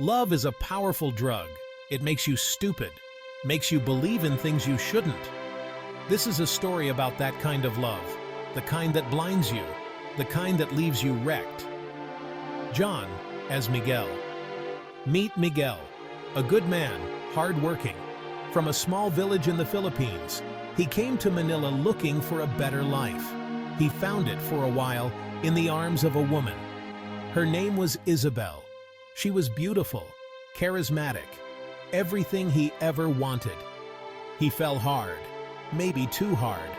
Love is a powerful drug. It makes you stupid, makes you believe in things you shouldn't. This is a story about that kind of love, the kind that blinds you, the kind that leaves you wrecked. John, as Miguel. Meet Miguel, a good man, hard-working. From a small village in the Philippines, he came to Manila looking for a better life. He found it for a while in the arms of a woman. Her name was Isabel. She was beautiful, charismatic, everything he ever wanted. He fell hard, maybe too hard.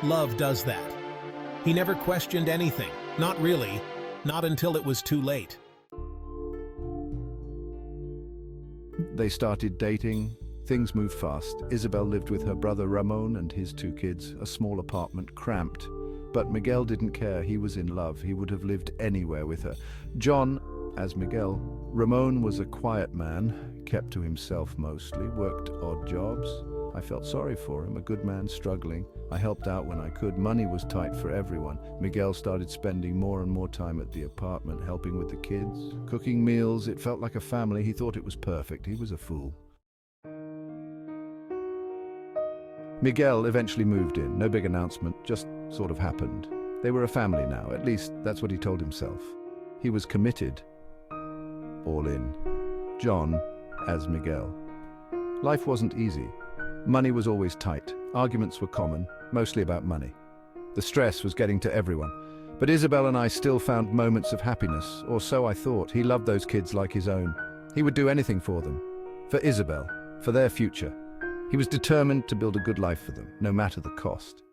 Love does that. He never questioned anything, not really, not until it was too late. They started dating. Things moved fast. Isabel lived with her brother Ramon and his 2 kids, a small apartment, cramped. But Miguel didn't care. He was in love. He would have lived anywhere with her. John, as Miguel. Ramon was a quiet man, kept to himself mostly, worked odd jobs. I felt sorry for him, a good man struggling. I helped out when I could. Money was tight for everyone. Miguel started spending more and more time at the apartment, helping with the kids, cooking meals. It felt like a family. He thought it was perfect. He was a fool. Miguel eventually moved in. No big announcement, just sort of happened. They were a family now, at least that's what he told himself. He was committed. All in. John, as Miguel. Life wasn't easy. Money was always tight. Arguments were common, mostly about money. The stress was getting to everyone. But Isabel and I still found moments of happiness, or so I thought. He loved those kids like his own. He would do anything for them. For Isabel, for their future. He was determined to build a good life for them, no matter the cost.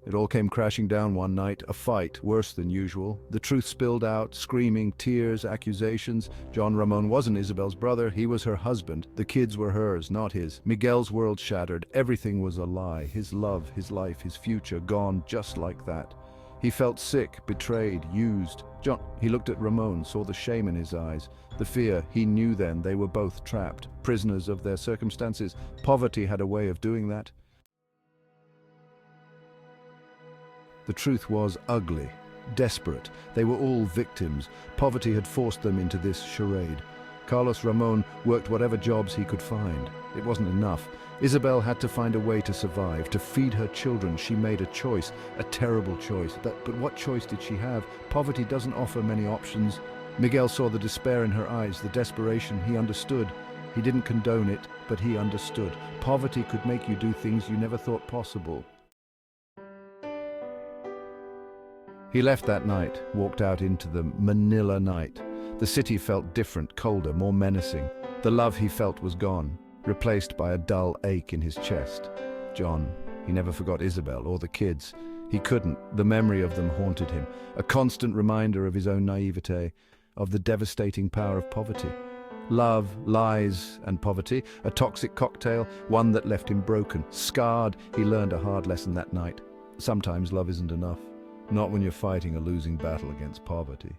It all came crashing down one night, a fight, worse than usual. The truth spilled out, screaming, tears, accusations. John Ramon wasn't Isabel's brother, he was her husband. The kids were hers, not his. Miguel's world shattered, everything was a lie. His love, his life, his future, gone just like that. He felt sick, betrayed, used. He looked at Ramon, saw the shame in his eyes, the fear. He knew then they were both trapped, prisoners of their circumstances. Poverty had a way of doing that. The truth was ugly, desperate. They were all victims. Poverty had forced them into this charade. Carlos Ramon worked whatever jobs he could find. It wasn't enough. Isabel had to find a way to survive, to feed her children. She made a choice, a terrible choice. But what choice did she have? Poverty doesn't offer many options. Miguel saw the despair in her eyes, the desperation. He understood. He didn't condone it, but he understood. Poverty could make you do things you never thought possible. He left that night, walked out into the Manila night. The city felt different, colder, more menacing. The love he felt was gone, replaced by a dull ache in his chest. John, he never forgot Isabel or the kids. He couldn't. The memory of them haunted him, a constant reminder of his own naivete, of the devastating power of poverty. Love, lies, and poverty, a toxic cocktail, one that left him broken, scarred. He learned a hard lesson that night. Sometimes love isn't enough. Not when you're fighting a losing battle against poverty.